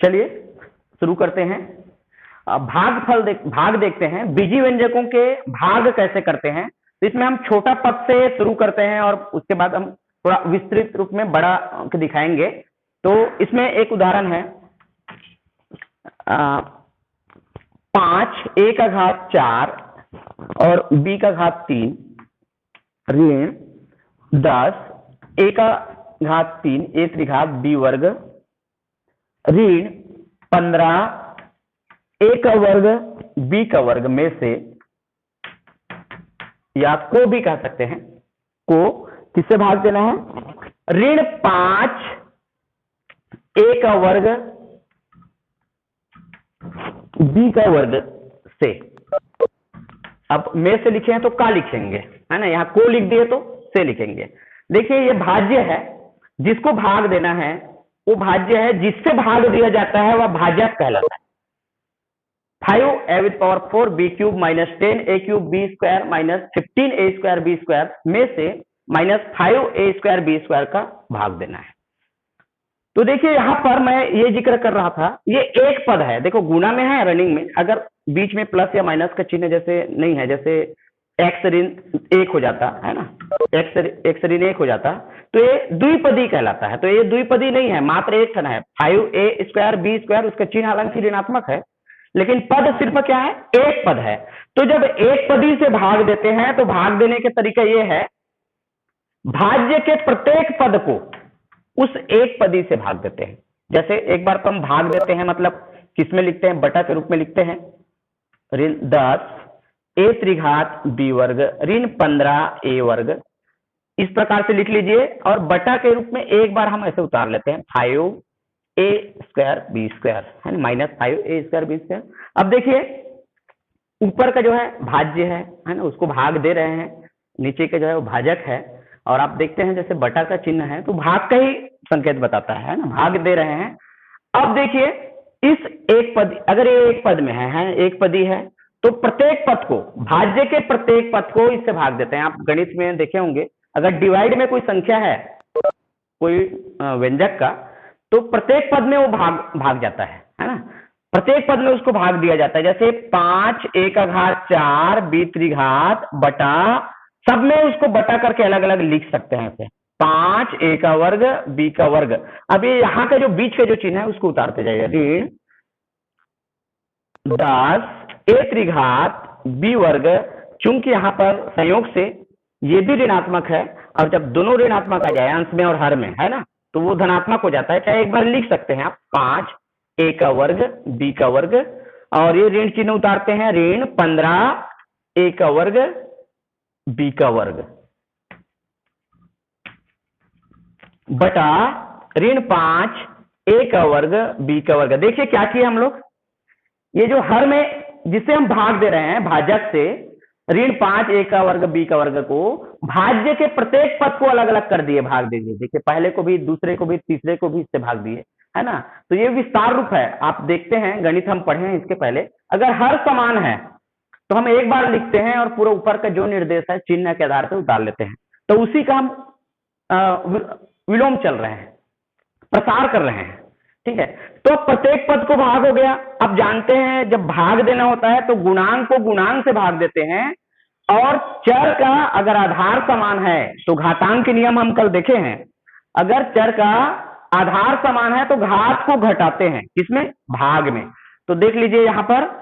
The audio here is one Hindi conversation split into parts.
चलिए शुरू करते हैं। भाग देखते हैं, बीजी व्यंजकों के भाग कैसे करते हैं। तो इसमें हम छोटा पद से शुरू करते हैं और उसके बाद हम थोड़ा विस्तृत रूप में बड़ा अंक दिखाएंगे। तो इसमें एक उदाहरण है 5 a का घात 4 और b का घात 3 ऋण 10 a का घात 3 a त्रिघात b वर्ग ऋण 15 a का वर्ग b का वर्ग में से, या को भी कह सकते हैं, को किससे भाग देना है? ऋण 5 a का वर्ग b का वर्ग से। अब में से लिखे हैं तो का लिखेंगे, है ना, यहाँ को लिख दिए तो से लिखेंगे। देखिए ये भाज्य है, जिसको भाग देना है वो भाज्य है, जिससे भाग दिया जाता है वह भाजक कहलाता है। 5 a with power 4 b cube minus 10 a cube b square minus 15 a square b square में से minus 5 a square b square का भाग देना है। तो देखिए यहां पर मैं ये जिक्र कर रहा था, ये एक पद है, देखो गुणा में है, रनिंग में अगर बीच में प्लस या माइनस का चिन्ह जैसे नहीं है, जैसे x ऋण 1 हो जाता है ना, x ऋण 1 हो जाता तो ये द्विपदी कहलाता है। तो ये द्विपदी नहीं है, मात्र एक ठन है। 5a स्क्वायर b स्क्वायर, उसका चिन्ह हालांकि ऋणात्मक है, लेकिन पद सिर्फ क्या है? एक पद है। तो जब एक पदी से भाग देते हैं तो भाग देने के तरीका ये है, भाज्य के प्रत्येक पद को उस एक पदी से भाग देते हैं। जैसे एक बार तो हम भाग देते हैं, मतलब किसमें लिखते हैं? बटा के रूप में लिखते हैं। ऋण 10 a त्रिघात b वर्ग ऋण 15 a वर्ग, इस प्रकार से लिख लीजिए। और बटा के रूप में एक बार हम ऐसे उतार लेते हैं 5a स्क्वायर b स्क्वायर है minus 5a square b square. अब देखिए ऊपर का जो है भाज्य है ना, उसको भाग दे रहे हैं, नीचे का जो है वो भाजक है। और आप देखते हैं जैसे बटा का चिन्ह है तो भाग का ही संकेत बताता है ना, भाग दे रहे हैं। अब देखिए इस एक पद, अगर ये एक पद में है एक पदी है, तो प्रत्येक पद को, भाज्य के प्रत्येक पद को इससे भाग देते हैं। आप गणित में देखे होंगे, अगर डिवाइड में कोई संख्या है कोई व्यंजक का, तो प्रत्येक पद में वो भाग जाता है ना, प्रत्येक पद में उसको भाग दिया जाता है। जैसे 5 a का घात 4 b त्रिघात बटा, सब में उसको बटा करके अलग अलग लिख सकते हैं ऐसे, 5 a का वर्ग b का वर्ग। अब ये यहाँ का जो बीच का जो चिन्ह है उसको उतारते जाइए, ऋण 10 a त्रिघात b वर्ग। चूंकि यहाँ पर संयोग से ये भी ऋणात्मक है, और जब दोनों ऋणात्मक आ जाए अंश में और हर में, है ना, तो वो धनात्मक हो जाता है। चाहे एक बार लिख सकते हैं आप 5 a का वर्ग b का वर्ग, और ये ऋण चिन्ह उतारते हैं, ऋण 15 a का वर्ग b का वर्ग बटा ऋण 5 a का वर्ग b का वर्ग। देखिए क्या किया हम लोग, ये जो हर में जिसे हम भाग दे रहे हैं भाजक से, ऋण 5 a का वर्ग b का वर्ग को भाज्य के प्रत्येक पद को अलग अलग कर दिए, भाग दीजिए। देखिए पहले को भी, दूसरे को भी, तीसरे को भी इससे भाग दिए, है ना। तो ये विस्तार रूप है, आप देखते हैं गणित हम पढ़े हैं इसके पहले। अगर हर समान है तो हम एक बार लिखते हैं और पूरा ऊपर का जो निर्देश है चिन्ह के आधार पर उतार लेते हैं। तो उसी का हम विलोम चल रहे हैं, प्रसार कर रहे हैं, ठीक है। तो प्रत्येक पद को भाग हो गया। अब जानते हैं जब भाग देना होता है तो गुणांक को गुणांक से भाग देते हैं, और चर का अगर आधार समान है तो घातांक के नियम हम कल देखे हैं, अगर चर का आधार समान है तो घात को घटाते हैं, किसमें? भाग में। तो देख लीजिए यहां पर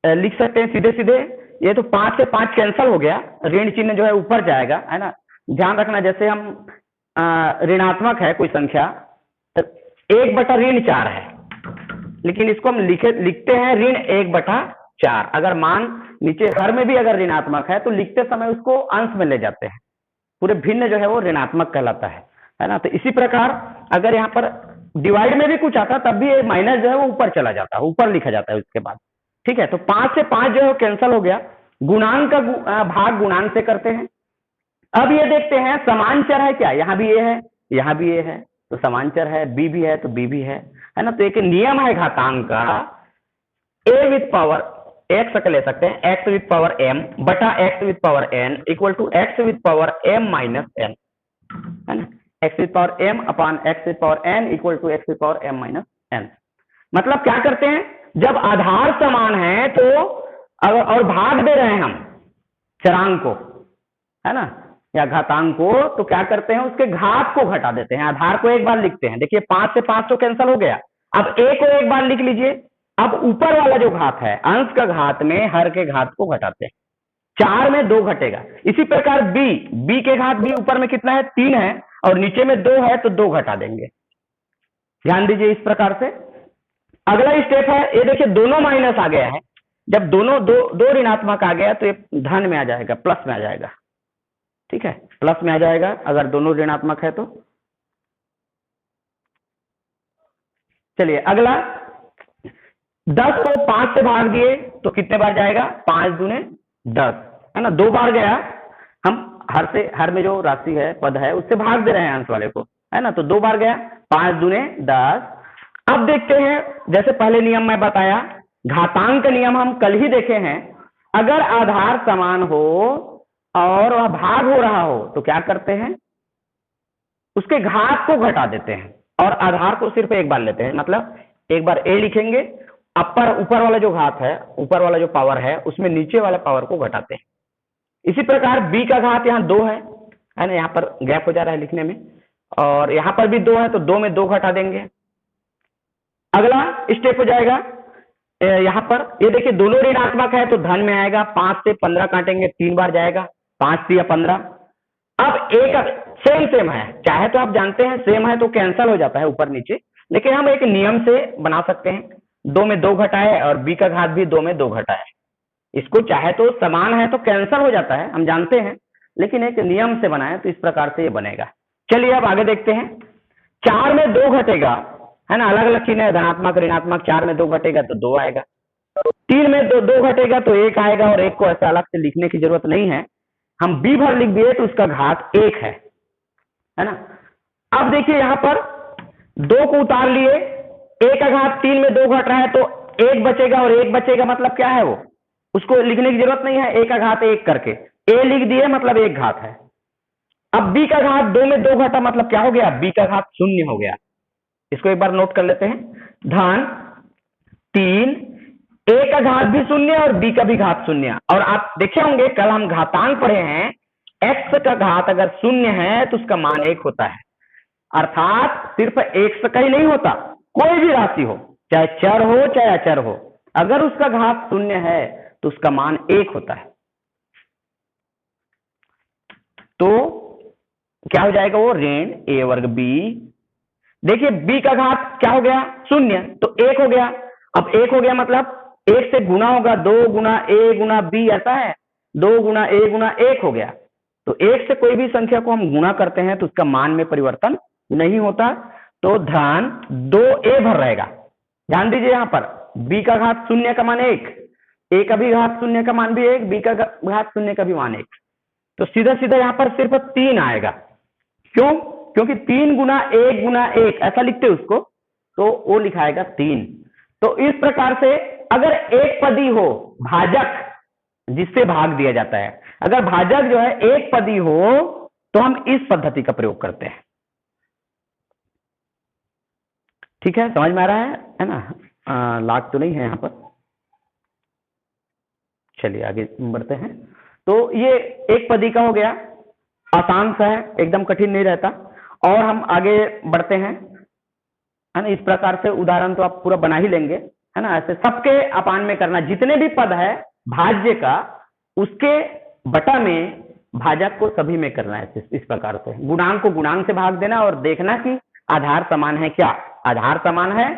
लिख सकते हैं सीधे सीधे, ये तो 5 से 5 कैंसल हो गया, ऋण चिन्ह जो है ऊपर जाएगा, है ना। ध्यान रखना, जैसे हम ऋणात्मक है कोई संख्या, 1 बटा ऋण 4 है, लेकिन इसको हम लिखते हैं ऋण 1 बटा 4। अगर मान नीचे हर में भी अगर ऋणात्मक है तो लिखते समय उसको अंश में ले जाते हैं, पूरे भिन्न जो है वो ऋणात्मक कहलाता है ना। तो इसी प्रकार अगर यहाँ पर डिवाइड में भी कुछ आता तब भी माइनस जो है वो ऊपर चला जाता है, ऊपर लिखा जाता है उसके बाद, ठीक है। तो 5 से 5 जो है कैंसल हो गया, गुणांक का भाग गुणांक से करते हैं। अब ये देखते हैं समान चर है क्या, यहाँ भी ये है, यहाँ भी ये है, तो समान चर है, b भी है तो b भी है ना। तो एक नियम है घातांक का, a विथ पावर x का ले सकते हैं, x विथ पावर m बटा x with power n equal to x with power m minus n, है ना। एक्स की पावर m अपॉन एक्स की power n equal to x की पावर m माइनस n। मतलब क्या करते हैं, जब आधार समान है तो अगर और भाग दे रहे हैं हम चरांक को, है ना, या घातांक को, तो क्या करते हैं उसके घात को घटा देते हैं। आधार को एक बार लिखते हैं, देखिए 5 से 5 तो कैंसिल हो गया। अब a को एक बार लिख लीजिए। अब ऊपर वाला जो घात है, अंश का घात में हर के घात को घटाते हैं। 4 में 2 घटेगा। इसी प्रकार b के घात भी ऊपर में कितना है, 3 है, और नीचे में 2 है, तो 2 घटा देंगे। ध्यान दीजिए इस प्रकार से। अगला स्टेप है, ये देखिए दोनों माइनस आ गया है। जब दोनों दो ऋणात्मक आ गया तो ये धन में आ जाएगा, प्लस में आ जाएगा। ठीक है, प्लस में आ जाएगा अगर दोनों ऋणात्मक है तो। चलिए अगला, 10 को 5 से भाग दिए तो कितने बार जाएगा, 5 दूने 10, है ना, 2 बार गया। हम हर में जो राशि है, पद है, उससे भाग दे रहे हैं अंश वाले को, है ना, तो 2 बार गया, 5 दूने 10। अब देखते हैं, जैसे पहले नियम मैं बताया, घातांक नियम हम कल ही देखे हैं। अगर आधार समान हो और वह भाग हो रहा हो तो क्या करते हैं, उसके घात को घटा देते हैं और आधार को सिर्फ एक बार लेते हैं। मतलब एक बार a लिखेंगे, ऊपर वाला जो घात है, ऊपर वाला जो पावर है, उसमें नीचे वाला पावर को घटाते हैं। इसी प्रकार b का घात यहाँ 2 है ना, यहाँ पर गैप हो जा रहा है लिखने में, और यहाँ पर भी 2 है, तो 2 में 2 घटा देंगे। अगला स्टेप हो जाएगा, यहाँ पर ये देखिए दोनों ऋणात्मक है तो धन में आएगा। 5 से 15 काटेंगे, 3 बार जाएगा, 5 से 15। अब एक सेम है, चाहे तो आप जानते हैं सेम है तो कैंसल हो जाता है ऊपर नीचे, लेकिन हम एक नियम से बना सकते हैं। 2 में 2 घटाए और b का घात भी 2 में 2 घटाए। इसको चाहे तो समान है तो कैंसल हो जाता है, हम जानते हैं, लेकिन एक नियम से बनाए तो इस प्रकार से ये बनेगा। चलिए अब आगे देखते हैं। 4 में 2 घटेगा, है ना, अलग अलग चिन्ह है, धनात्मक ऋणात्मक। 4 में 2 घटेगा तो 2 आएगा। 3 में 2 घटेगा तो 1 आएगा, और 1 को ऐसा अलग से लिखने की जरूरत नहीं है, हम b भर लिख दिए तो उसका घात 1 है ना। अब देखिए यहाँ पर 2 को उतार लिए, a का घात 3 में 2 घट रहा है तो 1 बचेगा, और 1 बचेगा मतलब क्या है, वो उसको लिखने की जरूरत नहीं है, a का घात 1 करके a लिख दिए, मतलब 1 घात है। अब b का घात 2 में 2 घटा, मतलब क्या हो गया, b का घात 0 हो गया। इसको एक बार नोट कर लेते हैं, धन 3, a का घात भी 0 और b का भी घात 0। और आप देखे होंगे कल हम घातांक पढ़े हैं, x का घात अगर 0 है तो उसका मान 1 होता है। अर्थात सिर्फ x का ही नहीं होता, कोई भी राशि हो, चाहे चर हो चाहे अचर हो, अगर उसका घात 0 है तो उसका मान 1 होता है। तो क्या हो जाएगा, वो ऋण a वर्ग b। देखिए b का घात क्या हो गया, 0, तो 1 हो गया। अब 1 हो गया मतलब 1 से गुना होगा, 2 गुना a गुना b, ऐसा है, 2 गुना a गुना 1 हो गया। तो 1 से कोई भी संख्या को हम गुणा करते हैं तो उसका मान में परिवर्तन नहीं होता, तो धन 2a भर रहेगा। ध्यान दीजिए यहाँ पर b का घात 0 का मान 1, a का भी घात 0 का मान भी 1, b का घात 0 का भी मान 1, तो सीधा सीधा यहाँ पर सिर्फ 3 आएगा। क्यों, क्योंकि 3 गुना 1 ऐसा लिखते हैं उसको, तो वो लिखाएगा 3। तो इस प्रकार से अगर एक पदी हो, भाजक जिससे भाग दिया जाता है, अगर भाजक जो है एक पदी हो तो हम इस पद्धति का प्रयोग करते हैं। ठीक है, समझ में आ रहा है ना, लाग तो नहीं है यहाँ पर। चलिए आगे बढ़ते हैं। तो ये एक पदी का हो गया, आसान सा है, एकदम कठिन नहीं रहता। और हम आगे बढ़ते हैं, है ना। इस प्रकार से उदाहरण तो आप पूरा बना ही लेंगे, है ना। ऐसे सबके अपान में करना, जितने भी पद है भाज्य का, उसके बटा में भाजक को सभी में करना है। इस प्रकार से गुणांक को गुणांक से भाग देना और देखना कि आधार समान है क्या। आधार समान है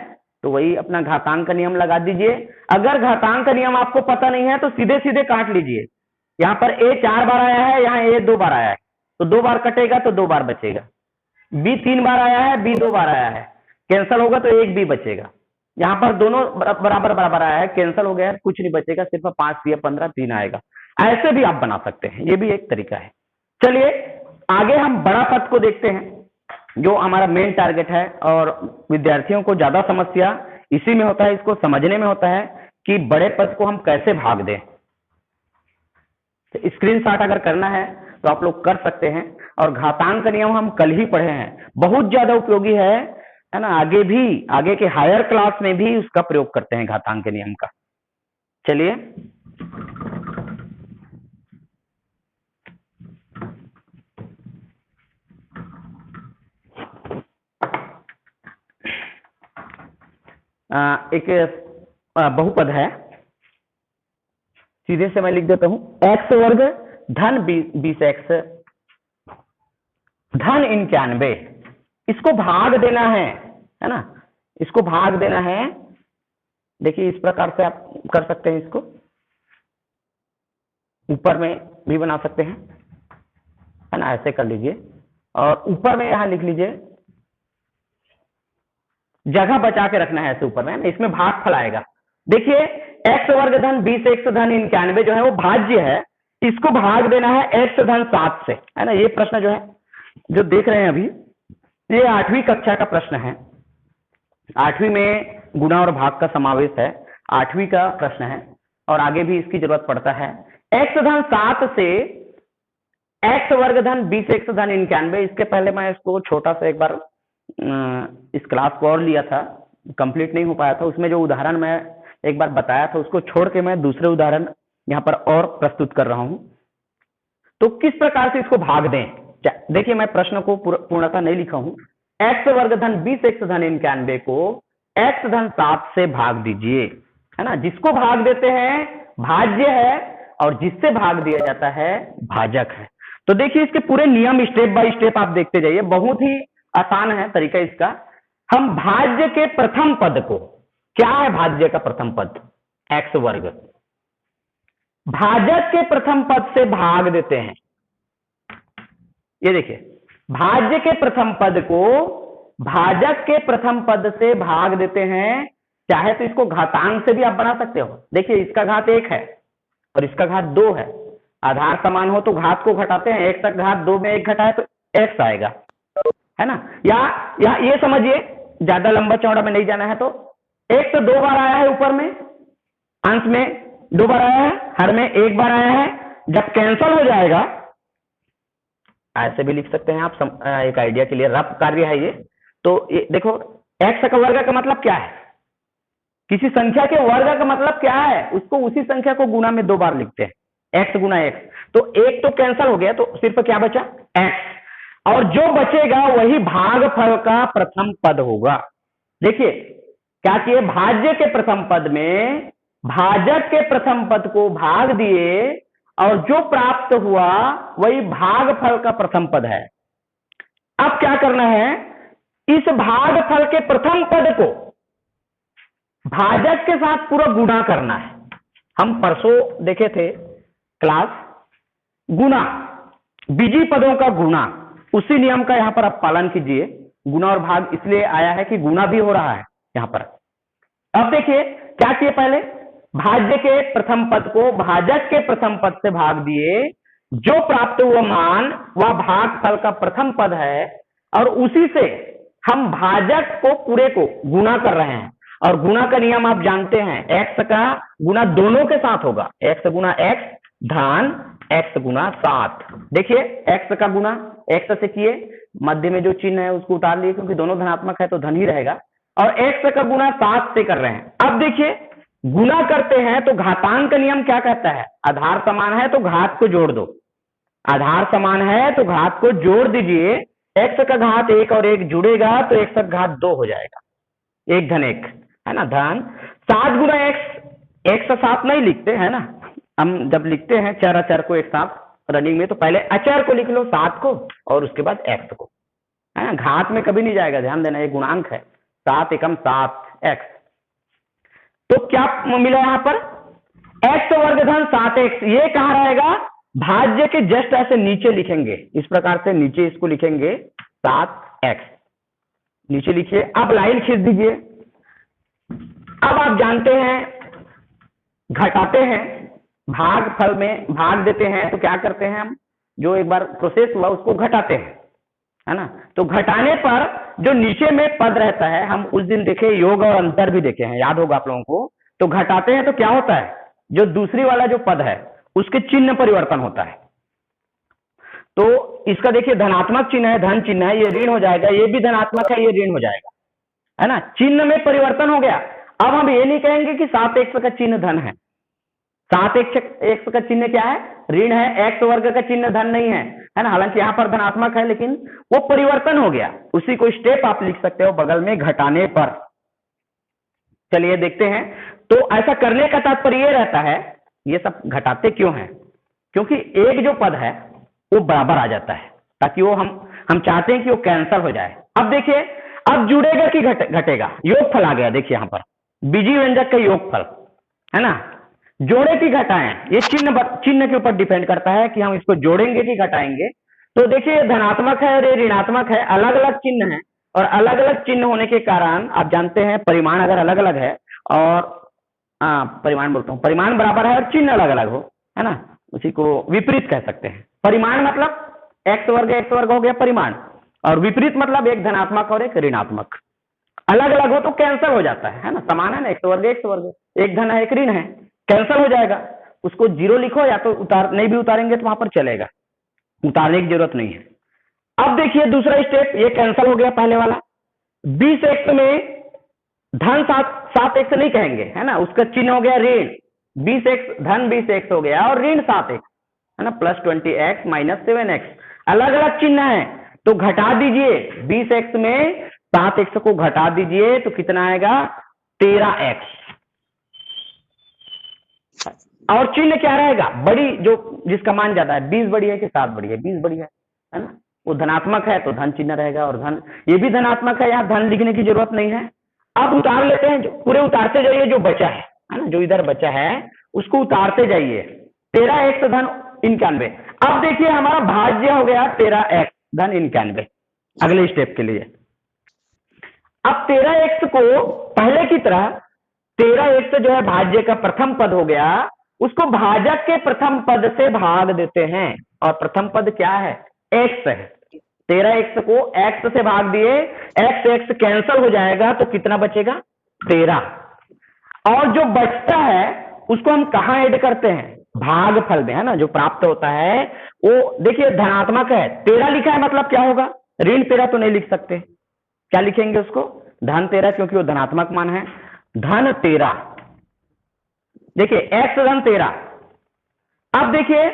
तो वही अपना घातांक का नियम लगा दीजिए। अगर घातांक का नियम आपको पता नहीं है तो सीधे सीधे काट लीजिए। यहाँ पर a 4 बार आया है, यहाँ a 2 बार आया है, तो 2 बार कटेगा तो 2 बार बचेगा। b 3 बार आया है, b 2 बार आया है, कैंसल होगा तो 1 b बचेगा। यहाँ पर दोनों बराबर बराबर आया है, कैंसल हो गया है, कुछ नहीं बचेगा, सिर्फ 5 या 15 3 आएगा। ऐसे भी आप बना सकते हैं, ये भी एक तरीका है। चलिए आगे हम बड़ा पद को देखते हैं, जो हमारा मेन टारगेट है, और विद्यार्थियों को ज्यादा समस्या इसी में होता है, इसको समझने में होता है कि बड़े पद को हम कैसे भाग दें। तो स्क्रीनशॉट अगर करना है तो आप लोग कर सकते हैं। और घातांक का नियम हम कल ही पढ़े हैं, बहुत ज्यादा उपयोगी है ना। आगे भी, आगे के हायर क्लास में भी उसका प्रयोग करते हैं घातांक के नियम का। चलिए एक बहुपद है, सीधे से मैं लिख देता हूं, एक्स वर्ग धन 20x धन 91, इसको भाग देना है ना, इसको भाग देना है। देखिए इस प्रकार से आप कर सकते हैं, इसको ऊपर में भी बना सकते हैं, है ना, ऐसे कर लीजिए और ऊपर में यहां लिख लीजिए, जगह बचा के रखना है ऐसे ऊपर में, इसमें भागफल आएगा। देखिए एक्स वर्ग धन 20x धन 91 जो है वो भाज्य है, इसको भाग देना है x धन 7 से, है ना। ये प्रश्न जो है, जो देख रहे हैं अभी, ये 8वीं कक्षा का प्रश्न है। 8वीं में गुणा और भाग का समावेश है, 8वीं का प्रश्न है और आगे भी इसकी जरूरत पड़ता है। x धन 7 से x वर्ग धन 20x धन 91, इसके पहले मैं इसको छोटा सा एक बार इस क्लास को और लिया था, कंप्लीट नहीं हो पाया था, उसमें जो उदाहरण मैं एक बार बताया था उसको छोड़ के मैं दूसरे उदाहरण यहाँ पर और प्रस्तुत कर रहा हूं। तो किस प्रकार से इसको भाग दें, देखिए मैं प्रश्न को पूर्णतः नहीं लिखा हूं। x वर्ग धन 20x धन 91 को x धन 7 से भाग दीजिए, है ना। जिसको भाग देते हैं भाज्य है और जिससे भाग दिया जाता है भाजक है। तो देखिए इसके पूरे नियम स्टेप बाय स्टेप आप देखते जाइए, बहुत ही आसान है तरीका इसका। हम भाज्य के प्रथम पद को, क्या है भाज्य का प्रथम पद, x वर्ग, भाजक के प्रथम पद से भाग देते हैं। ये देखिए भाज्य के प्रथम पद को भाजक के प्रथम पद से भाग देते हैं। चाहे तो इसको घातांक से भी आप बना सकते हो। देखिए इसका घात 1 है और इसका घात 2 है, आधार समान हो तो घात को घटाते हैं, 1 तक घात 2 में 1 घटाए तो x आएगा, है ना। या ये समझिए, ज्यादा लंबा चौड़ा में नहीं जाना है तो एक तो 2 बार आया है ऊपर में, अंश में 2 बार आया है, हर में 1 बार आया है। जब कैंसल हो जाएगा, ऐसे भी लिख सकते हैं आप, एक आइडिया के लिए रफ कार्य है ये। तो ये देखो x का वर्ग का मतलब क्या है, किसी संख्या के वर्ग का मतलब क्या है, उसको उसी संख्या को गुना में 2 बार लिखते हैं, x गुना x। तो 1 तो कैंसल हो गया, तो सिर्फ क्या बचा, x, और जो बचेगा वही भागफल का प्रथम पद होगा। देखिए क्या किए, भाज्य के प्रथम पद में भाजक के प्रथम पद को भाग दिए और जो प्राप्त हुआ वही भागफल का प्रथम पद है। अब क्या करना है, इस भागफल के प्रथम पद को भाजक के साथ पूरा गुणा करना है। हम परसों देखे थे क्लास, गुणा, बीजी पदों का गुणा, उसी नियम का यहां पर आप पालन कीजिए। गुणा और भाग इसलिए आया है कि गुणा भी हो रहा है यहां पर। अब देखिए क्या किए, पहले भाज्य के प्रथम पद को भाजक के प्रथम पद से भाग दिए, जो प्राप्त हुआ मान वह भागफल का प्रथम पद है, और उसी से हम भाजक को पूरे को गुणा कर रहे हैं। और गुणा का नियम आप जानते हैं, x का गुणा दोनों के साथ होगा, x गुना x धन x गुना 7। देखिए x का गुणा x से किए, मध्य में जो चिन्ह है उसको उतार लिए क्योंकि दोनों धनात्मक है तो धन ही रहेगा, और x का गुणा 7 से कर रहे हैं। अब देखिए गुणा करते हैं तो घातांक का नियम क्या कहता है, आधार समान है तो घात को जोड़ दो, आधार समान है तो घात को जोड़ दीजिए। x का घात 1 और 1 जुड़ेगा तो x का घात 2 हो जाएगा, 1 धन 1, है ना, धन 7 गुना x 7 नहीं लिखते है ना, हम जब लिखते हैं चर अचर को एक साथ रनिंग में तो पहले अचर को लिख लो 7 को और उसके बाद x को, है ना, घात में कभी नहीं जाएगा, ध्यान देना, ये गुणांक है, 7 एकम 7 x। तो क्या मिला यहां पर, x वर्ग धन 7x, ये कहां रहेगा, भाज्य के जस्ट ऐसे नीचे लिखेंगे, इस प्रकार से नीचे इसको लिखेंगे 7x, नीचे लिखिए। अब लाइन खींच दीजिए। अब आप जानते हैं घटाते हैं, भागफल में भाग देते हैं तो क्या करते हैं हम, जो एक बार प्रोसेस हुआ उसको घटाते हैं, है ना। तो घटाने पर जो नीचे में पद रहता है, हम उस दिन देखे योग और अंतर भी देखे हैं, याद होगा आप लोगों को। तो घटाते हैं तो क्या होता है, जो दूसरी वाला जो पद है उसके चिन्ह परिवर्तन होता है। तो इसका देखिए धनात्मक चिन्ह है, धन चिन्ह है, ये ऋण हो जाएगा, ये भी धनात्मक है, ये ऋण हो जाएगा, है ना। चिन्ह में परिवर्तन हो गया। अब हम ये नहीं कहेंगे कि 7x का चिन्ह धन है। 7x का चिन्ह क्या है? ऋण है। x वर्ग का चिन्ह धन नहीं है ना। हालांकि यहाँ पर धनात्मक है, लेकिन वो परिवर्तन हो गया। उसी को स्टेप आप लिख सकते हो बगल में घटाने पर। चलिए देखते हैं। तो ऐसा करने का तात्पर्य ये रहता है, ये सब घटाते क्यों हैं? क्योंकि एक जो पद है वो बराबर आ जाता है, ताकि वो हम चाहते हैं कि वो कैंसल हो जाए। अब देखिए, अब जुड़ेगा कि घटेगा? योगफल आ गया। देखिए यहाँ पर बीजी व्यंजक का योगफल, है ना। जोड़े कि घटाएं, ये चिन्ह के ऊपर डिपेंड करता है कि हम इसको जोड़ेंगे कि घटाएंगे। तो देखिए धनात्मक है और ये ऋणात्मक है, अलग अलग चिन्ह है, और अलग अलग चिन्ह होने के कारण आप जानते हैं परिमाण अगर अलग अलग है और परिमाण बोलता हूँ, परिमाण बराबर है और चिन्ह अलग अलग हो, है ना, उसी को विपरीत कह सकते हैं। परिमाण मतलब x वर्ग हो गया परिमाण, और विपरीत मतलब एक धनात्मक और एक ऋणात्मक। अलग अलग हो तो कैंसल हो जाता है ना। समान है ना, x वर्ग, एक धन है एक ऋण है, कैंसल हो जाएगा। उसको 0 लिखो, या तो नहीं भी उतारेंगे तो वहां पर चलेगा, उतारने की जरूरत नहीं है। अब देखिए दूसरा स्टेप, ये कैंसल हो गया पहले वाला। 20x में धन 7x नहीं कहेंगे, है ना, उसका चिन्ह हो गया ऋण। 20x धन 20x हो गया और ऋण 7x, है ना, प्लस 20x माइनस 7x। अलग अलग चिन्ह है तो घटा दीजिए। 20x में 7x को घटा दीजिए तो कितना आएगा? 13x। और चिन्ह क्या रहेगा? बड़ी, जो जिसका मान ज्यादा है। 20 बड़ी है कि 7 बड़ी है? 20 बड़ी है ना। वो धनात्मक है तो धन चिन्ह रहेगा, और धन ये भी धनात्मक है, यहाँ धन लिखने की जरूरत नहीं है। अब उतार लेते हैं, जो पूरे उतारते जाइए, जो बचा है ना, जो इधर बचा है उसको उतारते जाइए। 13x धन 91। अब देखिए हमारा भाज्य हो गया 13x धन 91 अगले स्टेप के लिए। अब 13x को पहले की तरह 13x जो है भाज्य का प्रथम पद हो गया, उसको भाजक के प्रथम पद से भाग देते हैं, और प्रथम पद क्या है? x है। 13x को x से भाग दिए, x कैंसल हो जाएगा तो कितना बचेगा? 13। और जो बचता है उसको हम कहाँ ऐड करते हैं? भागफल में, है ना। जो प्राप्त होता है वो देखिए धनात्मक है, 13 लिखा है, मतलब क्या होगा? ऋण 13 तो नहीं लिख सकते, क्या लिखेंगे उसको? धन 13, क्योंकि वो धनात्मक मान है। धन 13, देखिए x धन 13। अब देखिए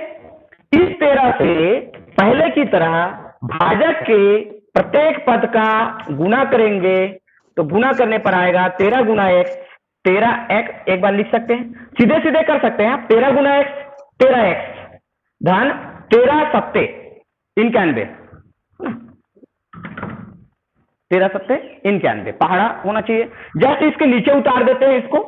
इस 13 से पहले की तरह भाजक के प्रत्येक पद का गुणा करेंगे, तो गुणा करने पर आएगा 13 गुना x। 13x एक बार लिख सकते हैं, सीधे सीधे कर सकते हैं। 13 गुना x 13x धन 13 सत्ते 91, 13 सत्ते 91 पहाड़ा होना चाहिए। जस्ट इसके नीचे उतार देते हैं इसको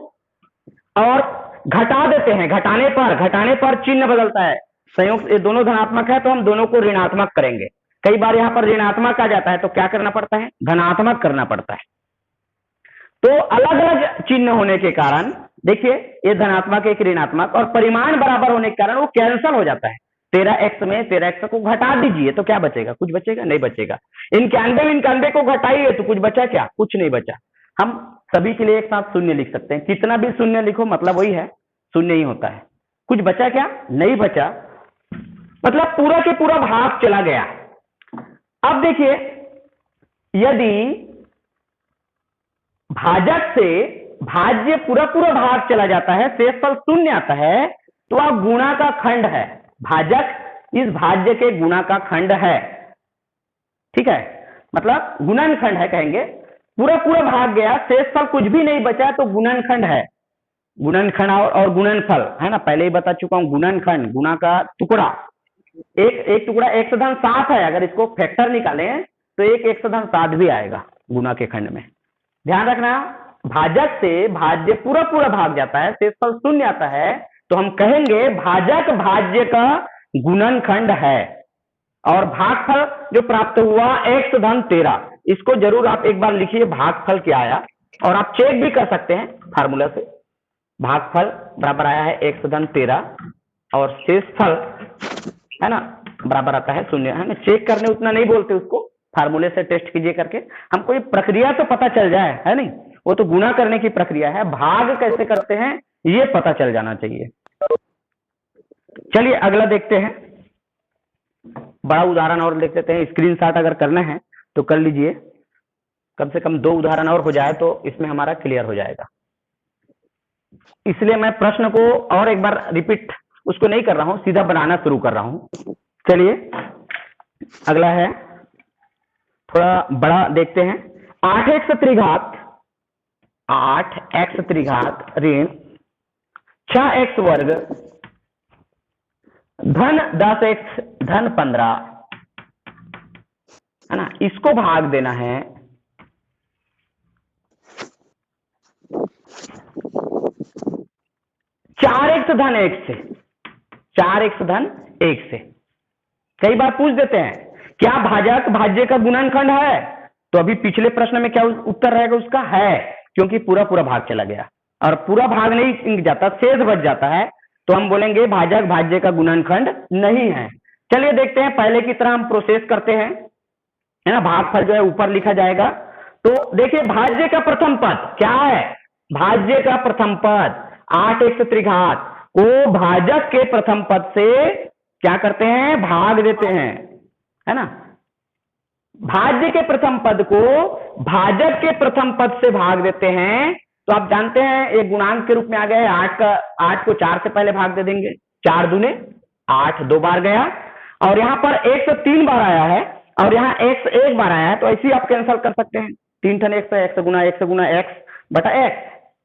और घटा देते हैं। घटाने पर चिन्ह बदलता है। संयुक्त ये दोनों धनात्मक है तो हम दोनों को ऋणात्मक करेंगे। कई बार यहाँ पर ऋणात्मक आ जाता है तो क्या करना पड़ता है? धनात्मक करना पड़ता है। तो अलग अलग चिन्ह होने के कारण देखिए ये धनात्मक एक ऋणात्मक, और परिमाण बराबर होने के कारण वो कैंसल हो जाता है। 13x में 13x को घटा दीजिए तो क्या बचेगा? कुछ बचेगा? नहीं बचेगा। 91 को घटाइए तो कुछ बचा क्या? कुछ नहीं बचा। हम सभी के लिए एक साथ शून्य लिख सकते हैं। कितना भी शून्य लिखो मतलब वही है, शून्य ही होता है। कुछ बचा क्या? नहीं बचा, मतलब पूरा के पूरा भाग चला गया। अब देखिए यदि भाजक से भाज्य पूरा भाग चला जाता है, शेषफल शून्य आता है, तो वह गुणा का खंड है। भाजक इस भाज्य के गुणा का खंड है, ठीक है, मतलब गुणनखंड है कहेंगे। पूरा भाग गया, शेषफल कुछ भी नहीं बचा तो गुणनखंड है। गुणनखंड और गुणनफल, है ना, पहले ही बता चुका हूं। गुणनखंड गुणा का टुकड़ा, एक टुकड़ा 107 है। अगर इसको फैक्टर निकालें तो एक 107 भी आएगा गुणा के खंड में। ध्यान रखना, भाजक से भाज्य पूरा भाग जाता है, शेषफल शून्य आता है, तो हम कहेंगे भाजक भाज्य का गुणनखंड है। और भागफल जो प्राप्त हुआ x धन 13, इसको जरूर आप एक बार लिखिए भागफल क्या आया, और आप चेक भी कर सकते हैं फार्मूला से। भागफल बराबर आया है x धन 13 और शेषफल, है ना, बराबर आता है शून्य, है ना। चेक करने उतना नहीं बोलते उसको, फार्मूले से टेस्ट कीजिए करके, हमको ये प्रक्रिया तो पता चल जाए, है नहीं। वो तो गुणा करने की प्रक्रिया है, भाग कैसे करते हैं ये पता चल जाना चाहिए। चलिए अगला देखते हैं। बड़ा उदाहरण और लिख देते हैं, स्क्रीनशॉट अगर करना है तो कर लीजिए, कम से कम 2 उदाहरण और हो जाए तो इसमें हमारा क्लियर हो जाएगा। इसलिए मैं प्रश्न को और एक बार रिपीट उसको नहीं कर रहा हूं, सीधा बनाना शुरू कर रहा हूं। चलिए अगला है, थोड़ा बड़ा देखते हैं। 8x त्रिघात 8x त्रिघात ऋण 6x वर्ग धन 10x धन 15 है ना, इसको भाग देना है 4x धन 1 से, 4x धन 1 से। कई बार पूछ देते हैं क्या भाजक भाज्य का गुणनखंड है, तो अभी पिछले प्रश्न में क्या उत्तर रहेगा उसका, है, क्योंकि पूरा पूरा भाग चला गया और पूरा भाग नहीं जाता, शेष बच जाता है, तो हम बोलेंगे भाजक भाज्य का गुणनखंड नहीं है। चलिए देखते हैं, पहले की तरह हम प्रोसेस करते हैं, है ना, भागफल जो है ऊपर लिखा जाएगा। तो देखिए भाज्य का प्रथम पद क्या है, भाज्य का प्रथम पद 8x त्रिघात को भाजक के प्रथम पद से क्या करते हैं, भाग देते हैं, है ना। भाज्य के प्रथम पद को भाजक के प्रथम पद से भाग देते हैं, तो आप जानते हैं एक गुणांक के रूप में आ गया है, 8 को 4 से पहले भाग दे देंगे, 4 दूने 8 2 बार गया, और यहां पर x 3 बार आया है और यहाँ x 1 बार आया है, तो ऐसे ही आप कैंसिल कर सकते हैं, 3 ठन x गुना x बटा x,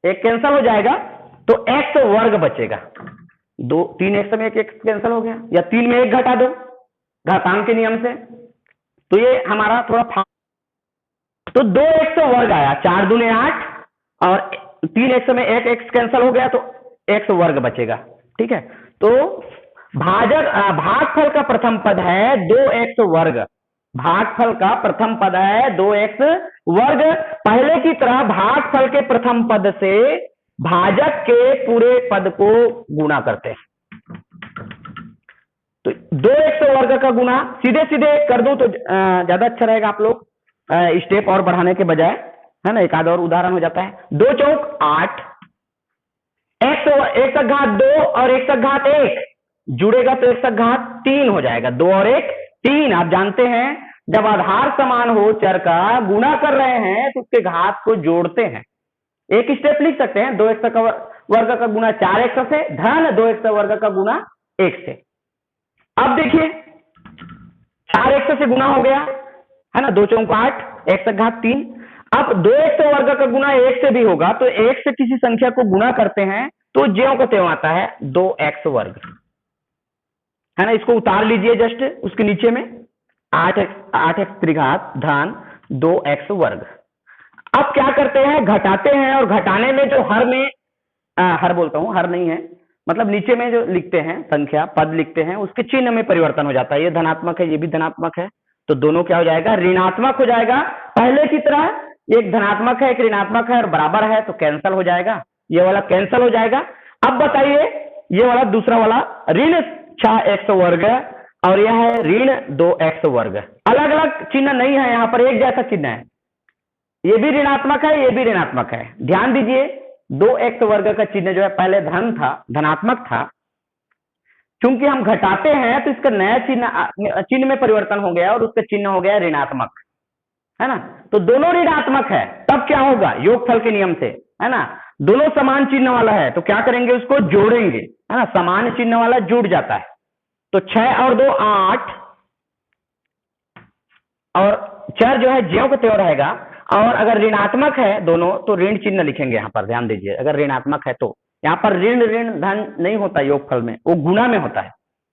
एक कैंसिल हो जाएगा तो x वर्ग बचेगा। 3x में एक कैंसिल हो गया, या 3 में 1 घटा दो घातांक के नियम से, तो ये हमारा थोड़ा तो 2x वर्ग आया, 4 दूने 8 और 3x में 1 x कैंसिल हो गया तो x वर्ग बचेगा। ठीक है, तो भागफल का प्रथम पद है 2x वर्ग, भागफल का प्रथम पद है 2x वर्ग। पहले की तरह भागफल के प्रथम पद से भाजक के पूरे पद को गुणा करते हैं, तो 2x वर्ग का गुणा सीधे सीधे कर दो तो ज्यादा अच्छा रहेगा, आप लोग स्टेप और बढ़ाने के बजाय, है ना, एक आध और उदाहरण हो जाता है। 2 चौक 8, x 1 का घात 2 और 1 का घात 1 जुड़ेगा तो 1 का घात 3 हो जाएगा, 2 और 1 3। आप जानते हैं जब आधार समान हो चर का गुणा कर रहे हैं तो उसके घात को जोड़ते हैं। एक स्टेप लिख सकते हैं, 2x का वर्ग का गुणा 4x से धन 2x वर्ग का गुणा 1 से। अब देखिए 4x से गुणा हो गया, है ना, 2 चौक 8, 1 का घात 3। अब 2x वर्ग का गुणा 1 से भी होगा, तो 1 से किसी संख्या को गुणा करते हैं तो ज्यों का त्यों आता है 2x वर्ग, है ना। इसको उतार लीजिए जस्ट उसके नीचे में, 8x त्रिघात धन 2x वर्ग। अब क्या करते हैं, घटाते हैं, और घटाने में जो हर में हर बोलता हूं, हर नहीं है, मतलब नीचे में जो लिखते हैं संख्या पद लिखते हैं उसके चिन्ह में परिवर्तन हो जाता है, ये धनात्मक है ये भी धनात्मक है, तो दोनों क्या हो जाएगा, ऋणात्मक हो जाएगा। पहले की तरह एक धनात्मक है एक ऋणात्मक है और बराबर है तो कैंसिल हो जाएगा, ये वाला कैंसिल हो जाएगा। अब बताइए ये वाला दूसरा वाला ऋण 6x वर्ग और यह है ऋण 2x वर्ग, अलग अलग चिन्ह नहीं है, यहाँ पर एक जैसा चिन्ह है, ये भी ऋणात्मक है ये भी ऋणात्मक है। ध्यान दीजिए 2x वर्ग का चिन्ह जो है पहले धन था, धनात्मक था, क्योंकि हम घटाते हैं तो इसका नया चिन्ह में परिवर्तन हो गया और उसका चिन्ह हो गया ऋणात्मक, है ना। तो दोनों ऋणात्मक है, तब क्या होगा, योगफल के नियम से, है ना, दोनों समान चिन्ह वाला है तो क्या करेंगे, उसको जोड़ेंगे, है ना, समान चिन्ह वाला जुड़ जाता है, तो 6 और 2 8, और चर जो है ज्यों का त्यों रहेगा। और अगर ऋणात्मक है दोनों तो ऋण चिन्ह लिखेंगे यहाँ पर, ध्यान दीजिए, अगर ऋणात्मक है तो यहाँ पर ऋण ऋण धन नहीं होता योगफल में, वो गुणा में होता है,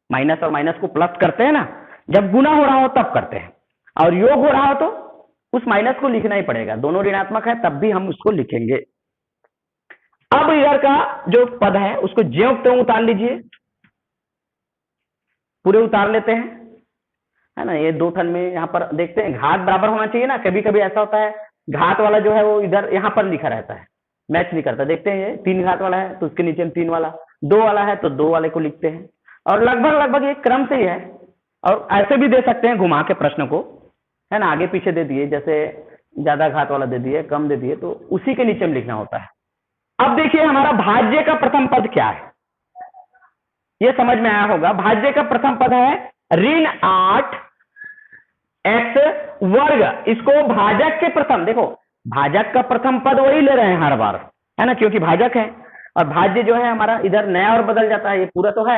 माइनस और माइनस को प्लस करते हैं ना, जब गुणा हो रहा हो तब करते हैं, और योग हो रहा हो तो उस माइनस को लिखना ही पड़ेगा, दोनों ऋणात्मक है तब भी हम उसको लिखेंगे। अब इधर का जो पद है उसको ज्यों त्यों उतार लीजिए, पूरे उतार लेते हैं, है ना। ये 2 ठन में यहाँ पर देखते हैं घात बराबर होना चाहिए ना, कभी कभी ऐसा होता है घात वाला जो है वो इधर यहाँ पर लिखा रहता है, मैच नहीं करता। देखते हैं ये 3 घात वाला है तो उसके नीचे में 3 वाला, 2 वाला है तो 2 वाले को लिखते हैं, और लगभग एक क्रम से ही है। और ऐसे भी दे सकते हैं घुमा के प्रश्न को, है ना, आगे पीछे दे दिए, जैसे ज्यादा घात वाला दे दिए कम दे दिए तो उसी के नीचे में लिखना होता है। अब देखिए हमारा भाज्य का प्रथम पद क्या है, ये समझ में आया होगा। भाज्य का प्रथम पद है ऋण 8 एक्स वर्ग, इसको भाजक के प्रथम, देखो भाजक का प्रथम पद वही ले रहे हैं हर बार, है ना, क्योंकि भाजक है। और भाज्य जो है हमारा इधर नया और बदल जाता है, ये पूरा तो है,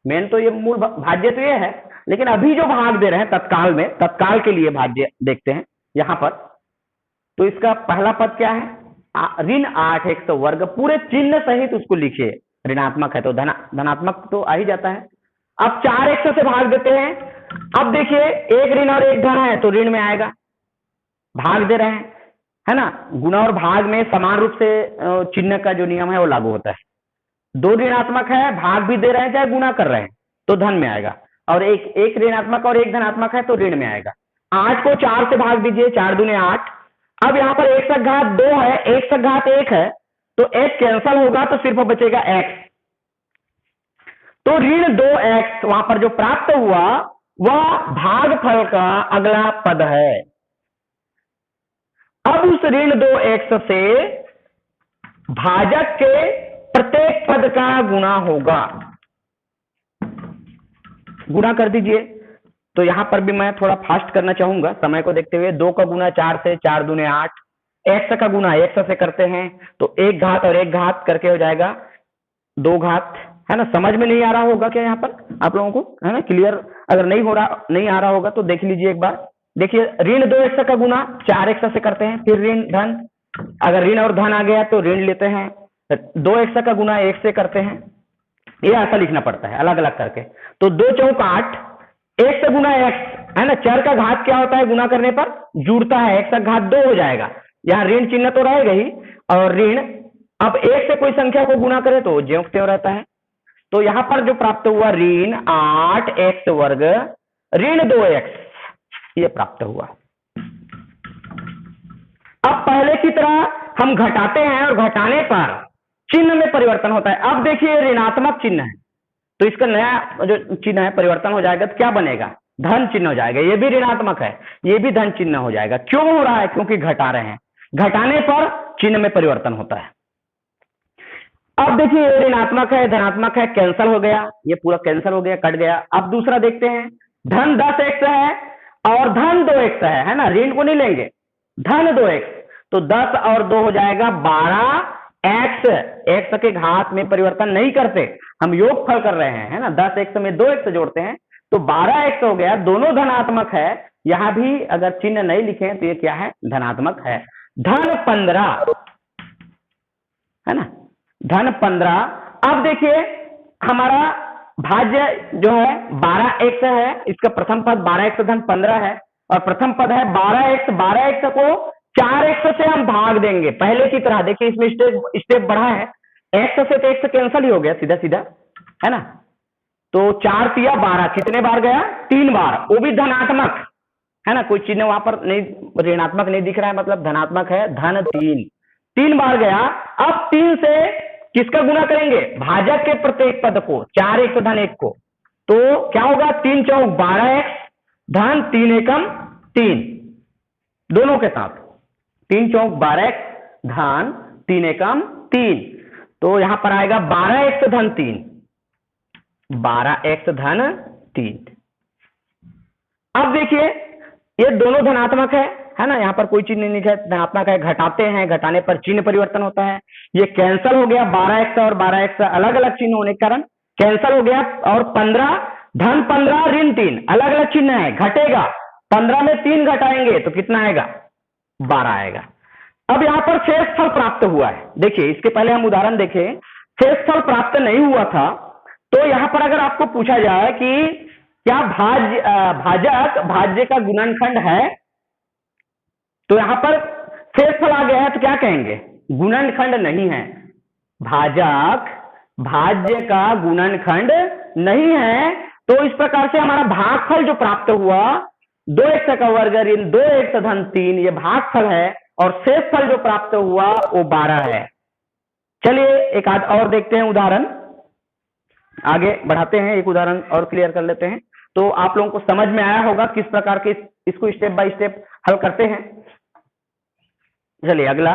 मेन तो ये मूल भाज्य तो ये है, लेकिन अभी जो भाग दे रहे हैं तत्काल में, तत्काल के लिए भाज्य देखते हैं यहां पर। तो इसका पहला पद क्या है, ऋण 8 एक्स वर्ग, पूरे चिन्ह सहित उसको लिखिए, ऋणात्मक है तो धनात्मक तो आ ही जाता है। अब 4 एक्स से भाग देते हैं, अब देखिए एक ऋण और एक धन है तो ऋण में आएगा, भाग दे रहे हैं, है ना, गुणा और भाग में समान रूप से चिन्ह का जो नियम है वो लागू होता है। दो ऋणात्मक है, भाग भी दे रहे हैं चाहे गुणा कर रहे हैं तो धन में आएगा, और एक ऋणात्मक और एक धनात्मक है तो ऋण में आएगा। 8 को 4 से भाग दीजिए, 4 दूने 8। अब यहाँ पर 1 घात 2 है, 1 घात 1 है, तो एक कैंसल होगा तो सिर्फ बचेगा x, तो ऋण 2x वहां पर जो प्राप्त हुआ वह भागफल का अगला पद है। अब उस ऋण 2x से भाजक के प्रत्येक पद का गुणा होगा, गुणा कर दीजिए। तो यहां पर भी मैं थोड़ा फास्ट करना चाहूंगा समय को देखते हुए। 2 का गुना 4 से, 4 दूने 8, x का गुना x से करते हैं तो 1 घात और 1 घात करके हो जाएगा 2 घात, है ना। समझ में नहीं आ रहा होगा क्या यहाँ पर आप लोगों को, है ना, क्लियर? अगर नहीं आ रहा होगा तो देख लीजिए एक बार। देखिए ऋण 2x का गुना 4x से करते हैं, फिर ऋण धन, अगर ऋण और धन आ गया तो ऋण लेते हैं, 2x का गुना 1 से करते हैं, ये ऐसा लिखना पड़ता है अलग अलग करके। तो 2 चौक 8, 1 से गुना x, है ना, चर का घात क्या होता है गुना करने पर, जुड़ता है, 1 का घात 2 हो जाएगा, यहाँ ऋण चिन्ह तो रहेगा ही, और ऋण, अब 1 से कोई संख्या को गुना करे तो ज्यों त्यों रहता है। तो यहां पर जो प्राप्त हुआ ऋण 8x वर्ग ऋण 2x, ये प्राप्त हुआ। अब पहले की तरह हम घटाते हैं और घटाने पर चिन्ह में परिवर्तन होता है। अब देखिए ऋणात्मक चिन्ह है तो इसका नया जो चिन्ह है परिवर्तन हो जाएगा, तो क्या बनेगा, धन चिन्ह हो जाएगा। ये भी ऋणात्मक है, ये भी धन चिन्ह हो जाएगा। क्यों हो रहा है, क्योंकि घटा रहे हैं, घटाने पर चिन्ह में परिवर्तन होता है। अब देखिए ऋणात्मक है, धनात्मक है, कैंसल हो गया, ये पूरा कैंसल हो गया, कट गया। अब दूसरा देखते हैं, धन 10x है और धन 2x है ना, ऋण को नहीं लेंगे, धन 2x, तो 10 और 2 हो जाएगा 12x, x के घात में परिवर्तन नहीं करते, हम योग फल कर रहे हैं, है ना, 10x में 2x जोड़ते हैं तो 12x हो गया, दोनों धनात्मक है। यहां भी अगर चिन्ह नहीं लिखे तो ये क्या है, धनात्मक है। धन 15, है ना, धन 15। अब देखिए हमारा भाज्य जो है 12x है, इसका प्रथम पद 12x धन 15 है, और प्रथम पद है 12x, 12x को 4x से हम भाग देंगे पहले की तरह। देखिए इसमें स्टेप बढ़ा है, x से तो x कैंसल ही हो गया सीधा सीधा, है ना, तो 4 तिया 12, कितने बार गया, 3 बार, वो भी धनात्मक, है ना, कोई चिन्ह वहां पर नहीं, ऋणात्मक नहीं दिख रहा है, मतलब धनात्मक है, धन 3 बार गया। अब 3 से किसका गुना करेंगे, भाजक के प्रत्येक पद को, 4x धन 1 को, तो क्या होगा, 3 चौक 12x धन 3 एकम 3, दोनों के साथ 3 चौक 12x धन 3 एकम 3, तो यहां पर आएगा 12x धन 3, 12x धन 3। अब देखिए ये दोनों धनात्मक है ना, यहाँ पर कोई चिन्ह नहीं है, धनात्मक है, घटाते हैं, घटाने पर चिन्ह परिवर्तन होता है। ये कैंसल हो गया, 12x और 12x अलग अलग चिन्ह होने के कारण कैंसल हो गया, और 15 धन 15 ऋण 3 अलग अलग चिन्ह है, घटेगा, 15 में 3 घटाएंगे तो कितना आएगा, 12 आएगा। अब यहाँ पर शेष फल प्राप्त हुआ है। देखिए इसके पहले हम उदाहरण देखें, शेष फल प्राप्त नहीं हुआ था, तो यहाँ पर अगर आपको पूछा जाए कि क्या भाजक भाज्य का गुणनखंड है, तो यहां पर शेषफल आ गया है तो क्या कहेंगे, गुणनखंड नहीं है, भाजक भाज्य का गुणनखंड नहीं है। तो इस प्रकार से हमारा भागफल जो प्राप्त हुआ 2x का वर्ग ऋण 2x धन 3, ये भागफल है, और शेषफल जो प्राप्त हुआ वो 12 है। चलिए एक आध और देखते हैं उदाहरण, आगे बढ़ाते हैं, एक उदाहरण और क्लियर कर लेते हैं, तो आप लोगों को समझ में आया होगा किस प्रकार के इसको स्टेप बाय स्टेप हल करते हैं। चलिए अगला,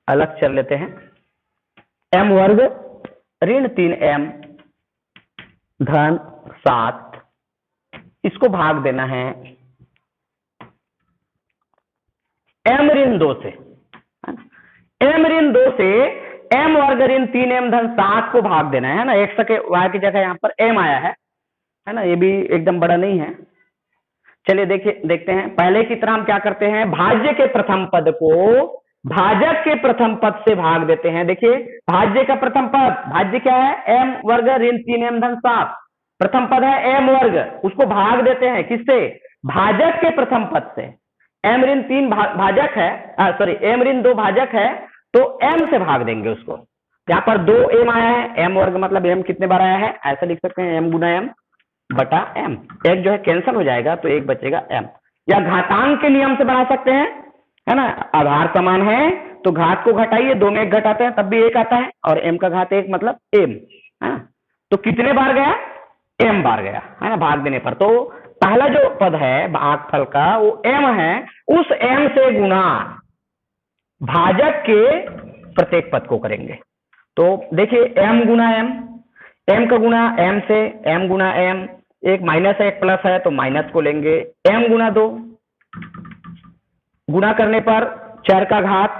अलग चल लेते हैं। m वर्ग ऋण 3m धन 7, इसको भाग देना है m ऋण 2 से, m ऋण 2 से m वर्ग ऋण 3m धन 7 को भाग देना है ना। x के y की जगह यहाँ पर m आया है ना, ये भी एकदम बड़ा नहीं है। चलिए देखते हैं, पहले की तरह हम क्या करते हैं, भाज्य के प्रथम पद को भाजक के प्रथम पद से भाग देते हैं। देखिए भाज्य का प्रथम पद, भाज्य क्या है, m वर्ग ऋण 3m धन 7, प्रथम पद है m वर्ग, उसको भाग देते हैं किससे, भाजक के प्रथम पद से। m ऋण 3 भाजक है, सॉरी m ऋण 2 भाजक है, तो m से भाग देंगे उसको। यहाँ पर 2m आया है, m वर्ग मतलब m कितने बार आया है, ऐसा लिख सकते हैं m गुना m बटा m, एक जो है कैंसिल हो जाएगा तो एक बचेगा m। या घातांक के नियम से बना सकते हैं, है ना, आधार समान है तो घात को घटाइए, 2 में 1 घटाते हैं तब भी 1 आता है, और m का घात 1 मतलब m, है ना। तो कितने बार गया, m बार गया, है ना, भाग देने पर। तो पहला जो पद है भागफल का वो m है, उस m से गुना भाजक के प्रत्येक पद को करेंगे। तो देखिए m गुना m का गुना m से m गुना m, एक माइनस है एक प्लस है तो माइनस को लेंगे, m गुना 2, गुना करने पर चर का घात,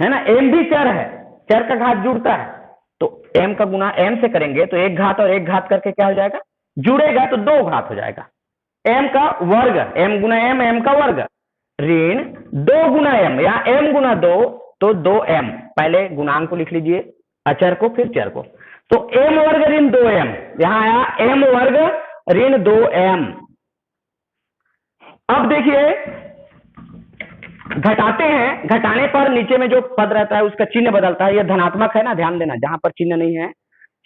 है ना, m भी चर है, चर का घात जुड़ता है, तो m का गुना m से करेंगे तो एक घात और एक घात करके क्या हो जाएगा, जुड़ेगा तो 2 घात हो जाएगा। m का वर्ग, m गुना m का वर्ग ऋण 2 गुना m, या m गुना 2 तो 2m, पहले गुणांक को लिख लीजिए, अचर को फिर चर को, तो m वर्ग ऋण 2m, यहां आया m वर्ग ऋण 2m। अब देखिए घटाते हैं, घटाने पर नीचे में जो पद रहता है उसका चिन्ह बदलता है, यह धनात्मक है ना, ध्यान देना, जहां पर चिन्ह नहीं है,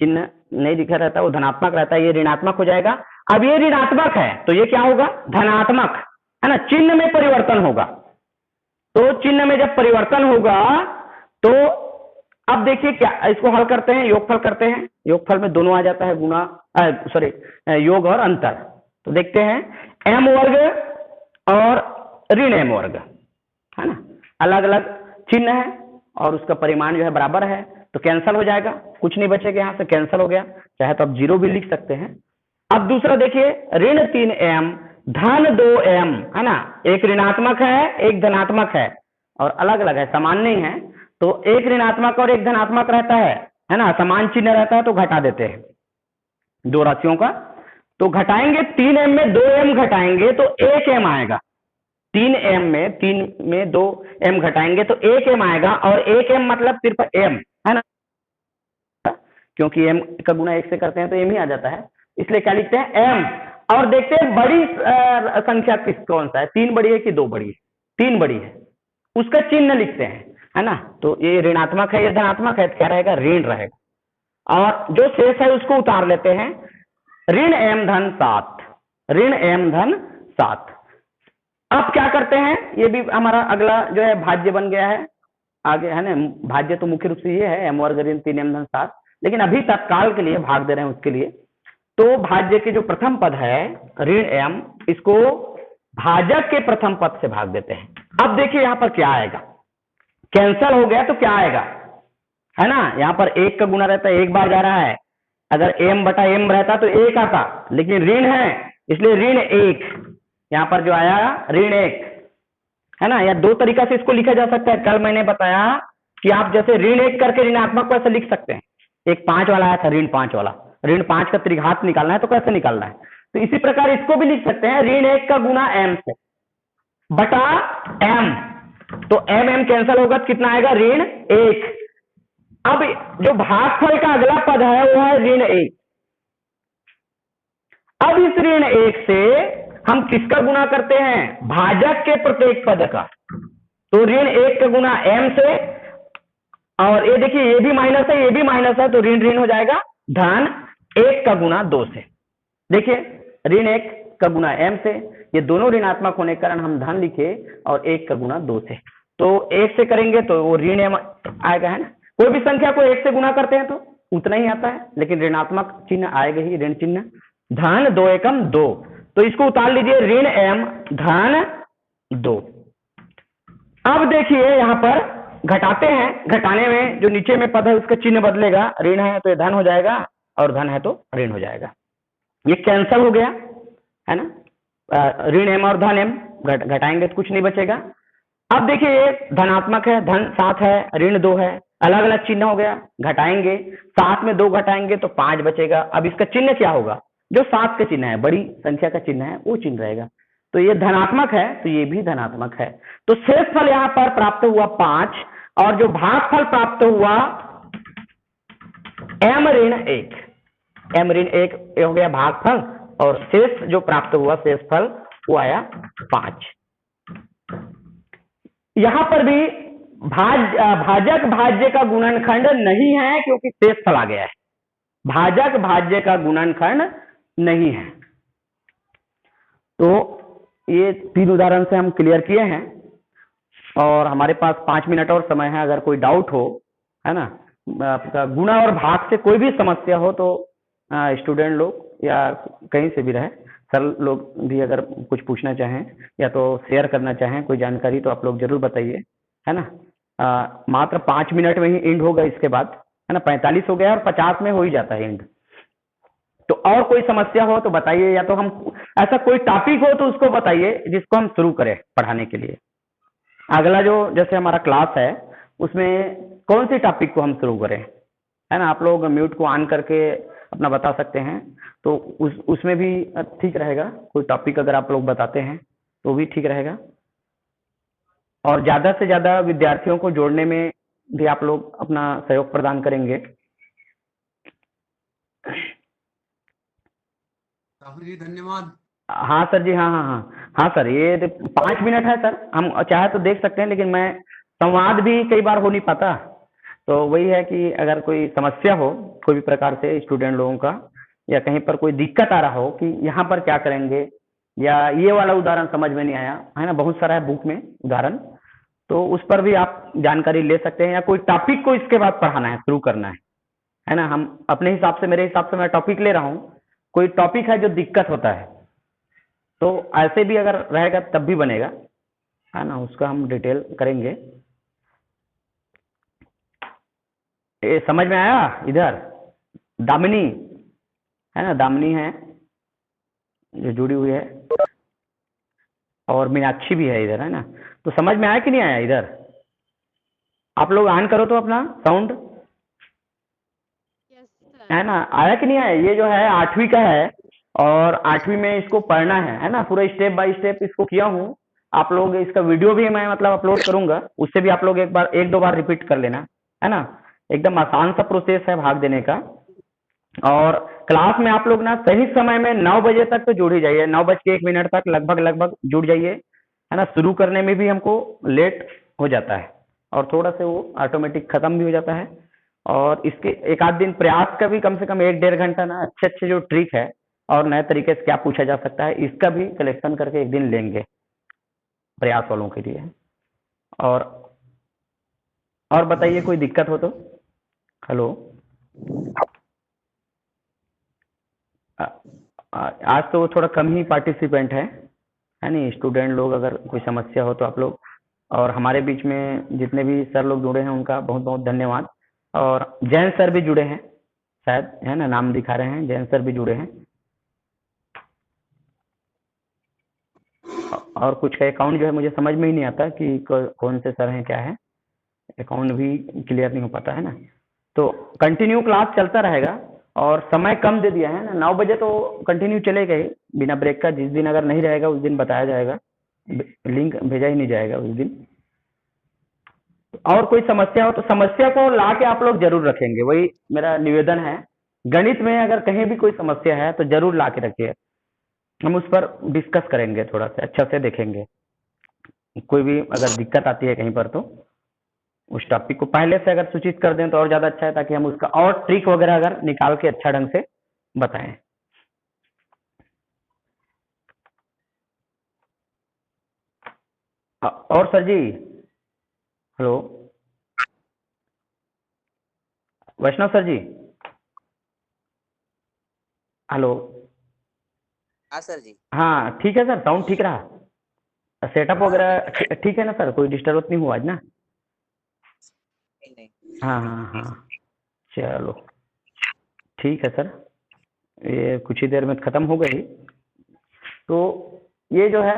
चिन्ह नहीं लिखा रहता है वो धनात्मक रहता है, ये ऋणात्मक हो जाएगा। अब ये ऋणात्मक है तो ये क्या होगा, धनात्मक, है ना, चिन्ह में परिवर्तन होगा। तो चिन्ह में जब परिवर्तन होगा तो अब देखिए क्या, इसको हल करते हैं, योगफल करते हैं, योगफल में दोनों आ जाता है, गुना सॉरी योग और अंतर। तो देखते हैं m वर्ग और ऋण m वर्ग, है ना, अलग अलग चिन्ह है और उसका परिमाण जो है बराबर है, तो कैंसिल हो जाएगा, कुछ नहीं बचेगा, यहां से कैंसिल हो गया, चाहे तो आप 0 भी लिख सकते हैं। अब दूसरा देखिए ऋण 3m धन 2m, है ना, एक ऋणात्मक है एक धनात्मक है और अलग अलग है, समान नहीं है, तो एक ऋणात्मक और एक धनात्मक रहता है ना, समान चिन्ह रहता है तो घटा देते हैं दो राशियों का। तो घटाएंगे 3m में 2m घटाएंगे तो 1m आएगा, 3m में 2m घटाएंगे तो 1m आएगा, और 1m मतलब सिर्फ m, है ना, क्योंकि m का गुना 1 से करते हैं तो m ही आ जाता है, इसलिए क्या लिखते हैं m। और देखते हैं बड़ी संख्या कौन सा है, 3 बड़ी है कि 2 बड़ी है, 3 बड़ी है, उसका चिन्ह लिखते हैं, है ना। तो ये ऋणात्मक है, ये धनात्मक है, क्या रहेगा, ऋण रहेगा, और जो शेष है उसको उतार लेते हैं, ऋण m धन 7, ऋण m धन 7। अब क्या करते हैं, ये भी हमारा अगला जो है भाज्य बन गया है आगे, है ना, भाज्य तो मुख्य रूप से ये है m वर्ग ऋण 3m धन 7, लेकिन अभी तत्काल के लिए भाग दे रहे हैं उसके लिए। तो भाज्य के जो प्रथम पद है ऋण m, इसको भाजक के प्रथम पद से भाग देते हैं। अब देखिए यहां पर क्या आएगा, कैंसल हो गया तो क्या आएगा, है ना, यहाँ पर 1 का गुना रहता है, 1 बार जा रहा है, अगर m बटा m रहता तो 1 आता, लेकिन ऋण है इसलिए ऋण 1, यहाँ पर जो आया ऋण 1, है ना। या 2 तरीका से इसको लिखा जा सकता है, कल मैंने बताया कि आप जैसे ऋण 1 करके ऋणात्मक को ऐसे लिख सकते हैं, एक 5 वाला आया था, ऋण 5 वाला, ऋण 5 का त्रिघात निकालना है तो कैसे निकालना है, तो इसी प्रकार इसको भी लिख सकते हैं, ऋण 1 का गुना m से बटा m, तो m कैंसिल होगा तो कितना आएगा, ऋण 1। अब जो भागफल का अगला पद है वो है ऋण 1। अब इस ऋण 1 से हम किसका गुना करते हैं, भाजक के प्रत्येक पद का, तो ऋण 1 का गुना m से, और ये देखिए ये भी माइनस है ये भी माइनस है, तो ऋण ऋण हो जाएगा, धन 1 का गुना 2 से। देखिए ऋण 1 का गुना m से, ये दोनों ऋणात्मक होने के कारण हम धन लिखे, और 1 का गुना 2 से, तो 1 से करेंगे तो वो ऋण m आएगा, है ना, कोई भी संख्या को 1 से गुना करते हैं तो उतना ही आता है, लेकिन ऋणात्मक चिन्ह आएगा ही, ऋण चिन्ह, धन 2 एकम 2, तो इसको उतार लीजिए, ऋण m धन 2। अब देखिए यहां पर घटाते हैं, घटाने में जो नीचे में पद है उसका चिन्ह बदलेगा, ऋण है तो ये धन हो जाएगा और धन है तो ऋण हो जाएगा। ये कैंसल हो गया है ना, ऋण एम और धन एम घटाएंगे तो कुछ नहीं बचेगा। अब देखिए ये धनात्मक है, धन 7 है, ऋण 2 है, अलग अलग चिन्ह हो गया, घटाएंगे 7 में 2 घटाएंगे तो 5 बचेगा। अब इसका चिन्ह क्या होगा, जो 7 का चिन्ह है, बड़ी संख्या का चिन्ह है, वो चिन्ह रहेगा। तो ये धनात्मक है तो ये भी धनात्मक है। तो शेष फल यहाँ पर प्राप्त हुआ 5 और जो भागफल प्राप्त हुआ एम ऋण 1, एम ऋण 1 हो गया भागफल और शेष जो प्राप्त हुआ शेष फल वो आया 5। यहां पर भी भाजक भाज्य का गुणनखंड नहीं है क्योंकि शेष फल आ गया है, भाजक भाज्य का गुणनखंड नहीं है। तो ये 3 उदाहरण से हम क्लियर किए हैं और हमारे पास 5 मिनट और समय है, अगर कोई डाउट हो, है ना, आपका गुणा और भाग से कोई भी समस्या हो तो स्टूडेंट लोग या कहीं से भी रहे, सर लोग भी अगर कुछ पूछना चाहें या तो शेयर करना चाहें कोई जानकारी तो आप लोग जरूर बताइए, है ना। मात्र 5 मिनट में ही एंड होगा, इसके बाद है ना 45 हो गया और 50 में हो ही जाता है एंड। तो और कोई समस्या हो तो बताइए, या तो हम ऐसा कोई टॉपिक हो तो उसको बताइए जिसको हम शुरू करें पढ़ाने के लिए। अगला जो जैसे हमारा क्लास है उसमें कौन सी टॉपिक को हम शुरू करें, है ना। आप लोग म्यूट को ऑन करके अपना बता सकते हैं तो उसमें भी ठीक रहेगा। कोई टॉपिक अगर आप लोग बताते हैं तो भी ठीक रहेगा और ज्यादा से ज्यादा विद्यार्थियों को जोड़ने में भी आप लोग अपना सहयोग प्रदान करेंगे। राहुल जी धन्यवाद। हाँ सर जी, हाँ हाँ हाँ हाँ सर, ये 5 मिनट है सर, हम चाहे तो देख सकते हैं लेकिन मैं संवाद भी कई बार हो नहीं पाता। तो वही है कि अगर कोई समस्या हो कोई भी प्रकार से स्टूडेंट लोगों का, या कहीं पर कोई दिक्कत आ रहा हो कि यहाँ पर क्या करेंगे या ये वाला उदाहरण समझ में नहीं आया, है ना, बहुत सारा है बुक में उदाहरण, तो उस पर भी आप जानकारी ले सकते हैं। या कोई टॉपिक को इसके बाद पढ़ाना है, शुरू करना है ना, हम अपने हिसाब से, मेरे हिसाब से मैं टॉपिक ले रहा हूँ, कोई टॉपिक है जो दिक्कत होता है तो ऐसे भी अगर रहेगा तब भी बनेगा, है ना, उसका हम डिटेल करेंगे। ये समझ में आया। इधर दामिनी है ना, दामिनी है जो जुड़ी हुई है और मीनाक्षी भी है इधर, है ना। तो समझ में आया कि नहीं आया, इधर आप लोग ऑन करो तो अपना साउंड, है ना, आया कि नहीं आया। ये जो है 8वीं का है और 8वीं में इसको पढ़ना है ना, पूरा स्टेप बाय स्टेप इसको किया हूँ। आप लोग इसका वीडियो भी मैं मतलब अपलोड करूंगा, उससे भी आप लोग एक दो बार रिपीट कर लेना, है ना। एकदम आसान सा प्रोसेस है भाग देने का। और क्लास में आप लोग ना सही समय में 9 बजे तक तो जुड़ ही जाइए, 9:01 तक लगभग जुड़ जाइए, है ना। शुरू करने में भी हमको लेट हो जाता है और थोड़ा से वो ऑटोमेटिक खत्म भी हो जाता है। और इसके एक आध दिन प्रयास का भी कम से कम 1-1.5 घंटा ना अच्छे अच्छे जो ट्रिक है और नए तरीके से क्या पूछा जा सकता है इसका भी कलेक्शन करके एक दिन लेंगे प्रयास वालों के लिए। और बताइए कोई दिक्कत हो तो। हेलो, आज तो थोड़ा कम ही पार्टिसिपेंट है नहीं, स्टूडेंट लोग अगर कोई समस्या हो तो आप लोग, और हमारे बीच में जितने भी सर लोग जुड़े हैं उनका बहुत बहुत धन्यवाद। और जैन सर भी जुड़े हैं शायद, है ना, नाम दिखा रहे हैं, जैन सर भी जुड़े हैं। और कुछ का अकाउंट जो है मुझे समझ में ही नहीं आता कि कौन से सर हैं क्या है, अकाउंट भी क्लियर नहीं हो पाता, है ना। तो कंटिन्यू क्लास चलता रहेगा और समय कम दे दिया है ना, 9 बजे तो कंटिन्यू चलेगा ही बिना ब्रेक का। जिस दिन अगर नहीं रहेगा उस दिन बताया जाएगा, लिंक भेजा ही नहीं जाएगा उस दिन। और कोई समस्या हो तो समस्या को ला के आप लोग जरूर रखेंगे, वही मेरा निवेदन है। गणित में अगर कहीं भी कोई समस्या है तो जरूर ला के रखिए, हम उस पर डिस्कस करेंगे, थोड़ा सा अच्छा से देखेंगे। कोई भी अगर दिक्कत आती है कहीं पर तो उस टॉपिक को पहले से अगर सूचित कर दें तो और ज्यादा अच्छा है, ताकि हम उसका और ट्रिक वगैरह अगर निकाल के अच्छा ढंग से बताएं। और सर जी, हेलो, वैष्णव सर जी, हेलो। हाँ सर जी। हाँ ठीक है सर, साउंड ठीक रहा, सेटअप वगैरह ठीक है ना सर, कोई डिस्टर्ब नहीं हुआ आज ना। हाँ हाँ हाँ, चलो ठीक है सर, ये कुछ ही देर में ख़त्म हो गई। तो ये जो है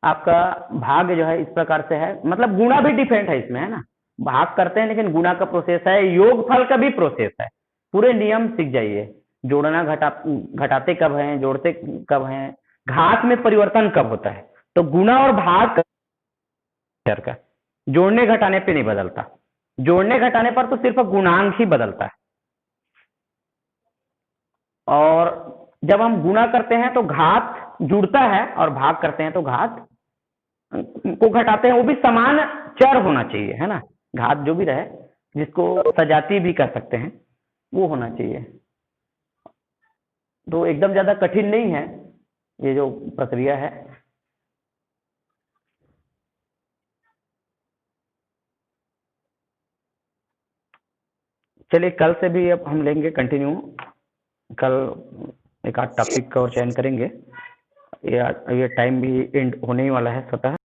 आपका भाग जो है इस प्रकार से है, मतलब गुणा भी डिफरेंट है इसमें, है ना। भाग करते हैं लेकिन गुणा का प्रोसेस है, योगफल का भी प्रोसेस है। पूरे नियम सीख जाइए, जोड़ना घटाते कब हैं, जोड़ते कब हैं, घात में परिवर्तन कब होता है। तो गुणा और भाग का जोड़ने घटाने पे नहीं बदलता, जोड़ने घटाने पर तो सिर्फ गुणांक ही बदलता है। और जब हम गुणा करते हैं तो घात जुड़ता है, और भाग करते हैं तो घात को घटाते हैं। वो भी समान चर होना चाहिए, है ना। घात जो भी रहे, जिसको सजाती भी कर सकते हैं, वो होना चाहिए। तो एकदम ज्यादा कठिन नहीं है ये जो प्रक्रिया है। चलिए कल से भी अब हम लेंगे कंटिन्यू, कल एक आध टॉपिक का और चयन करेंगे। ये टाइम भी एंड होने ही वाला है स्वतः।